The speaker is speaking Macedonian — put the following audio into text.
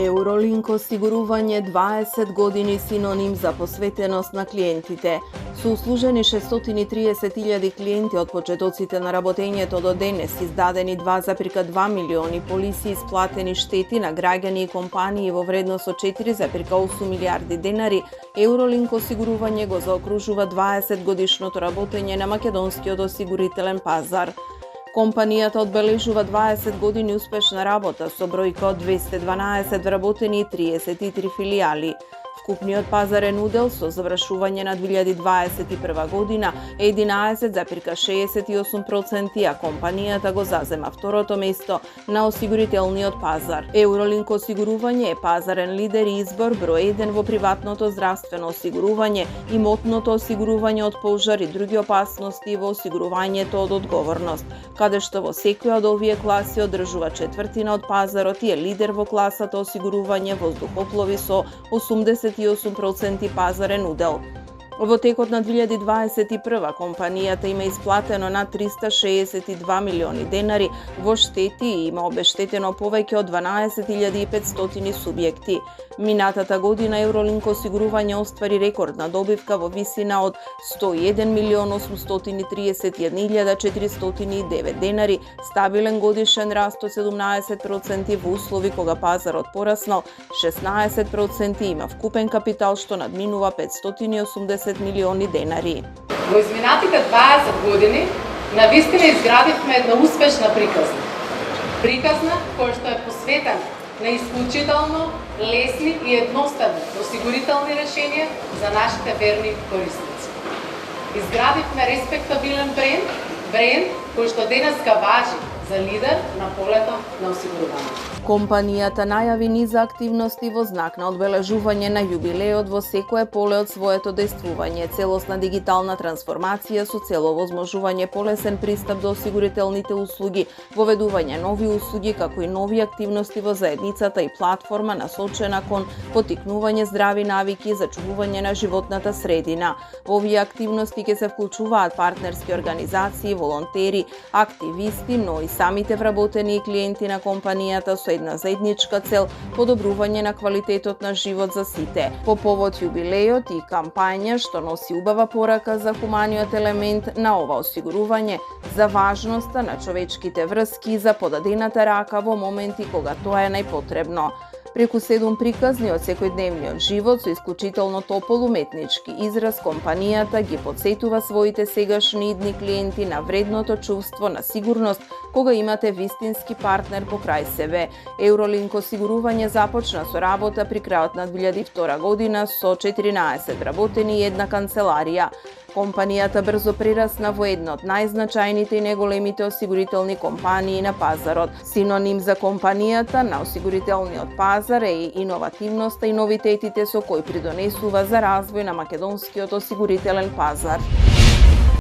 Eurolink осигурување 20 години синоним за посветеност на клиентите. Со услужени 630.000 клиенти од почетоците на работењето до денес, издадени 2,2 милиони полиси, исплатени штети на граѓани и компании во вредност од 4,8 милиарди денари, Eurolink осигурување го заокружува 20 годишното работење на македонскиот осигурителен пазар. Компанијата одбележува 20 години успешна работа со бројка од 212 вработени и 33 филијали. Вкупниот пазарен удел со завршување на 2021 година е 11,68%, а компанијата го зазема второто место на осигурителниот пазар. Eurolink осигурување е пазарен лидер и избор број 1 во приватното здравствено осигурување, имотното осигурување од пожар и други опасности во осигурувањето од одговорност, каде што во секоја од овие класи одржува четвртина од пазарот и е лидер во класата осигурување воздухоплови со 88% пазарен удел. Во текот на 2021 компанијата има исплатено на 362 милиони денари во штети и има обештетено повеќе од 12.500 субјекти. Минатата година Eurolink осигурување оствари рекордна добивка во висина од 101.831.409 денари, стабилен годишен раст од 17% во услови кога пазарот пораснал 16% и има вкупен капитал што надминува 580 милиони денари. Во изминатите 20 години навистина изградивме една успешна приказна. Приказна која што е посветена на исклучително лесни и едноставни осигурителни решенија за нашите верни корисници. Изградивме респектабилен бренд кој што денеска важи за лидер на полето на осигурување. Компанијата најави низа активности во знак на одбележување на јубилеот во секое поле од своето дејствување, целосна дигитална трансформација со цел овозможување полесен пристап до осигурителните услуги, воведување нови услуги како и нови активности во заедницата и платформа насочена кон поттикнување здрави навики за чувување на животната средина. Во овие активности ќе се вклучуваат партнерски организации, волонтери, активисти, но и самите вработени и клиенти на компанијата со една заедничка цел подобрување на квалитетот на живот за сите. По повод јубилеот и кампања што носи убава порака за хуманиот елемент на ова осигурување, за важноста на човечките врски и за подадената рака во моменти кога тоа е најпотребно. Преку 7 приказни од секојдневниот живот со исклучително топол уметнички израз, компанијата ги потсетува своите сегашни и идни клиенти на вредното чувство на сигурност кога имате вистински партнер покрај себе. Eurolink осигурување започна со работа при крајот на 2002 година со 14 вработени и една канцеларија. Компанијата брзо прирасна во една од најзначајните и најголемите осигурителни компании на пазарот. Синоним за компанијата на осигурителниот пазар е и иновативноста и новитетите со кои придонесува за развој на македонскиот осигурителен пазар.